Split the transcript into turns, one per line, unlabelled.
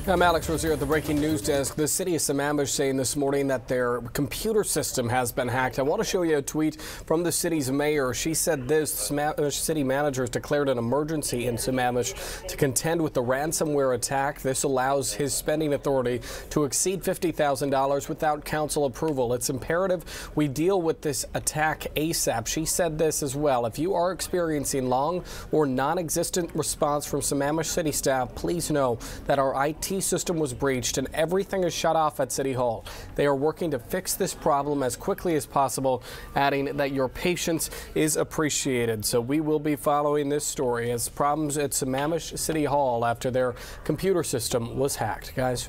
I'm Alex Rozier at the Breaking News Desk. The city of Sammamish saying this morning that their computer system has been hacked. I want to show you a tweet from the city's mayor. She said this: Sammamish city managers declared an emergency in Sammamish to contend with the ransomware attack. This allows his spending authority to exceed $50,000 without council approval. It's imperative we deal with this attack ASAP. She said this as well: if you are experiencing long or non-existent response from Sammamish city staff, please know that our IT system was breached and everything is shut off at City Hall. They are working to fix this problem as quickly as possible, adding that your patience is appreciated. So we will be following this story as problems at Sammamish City Hall after their computer system was hacked. Guys.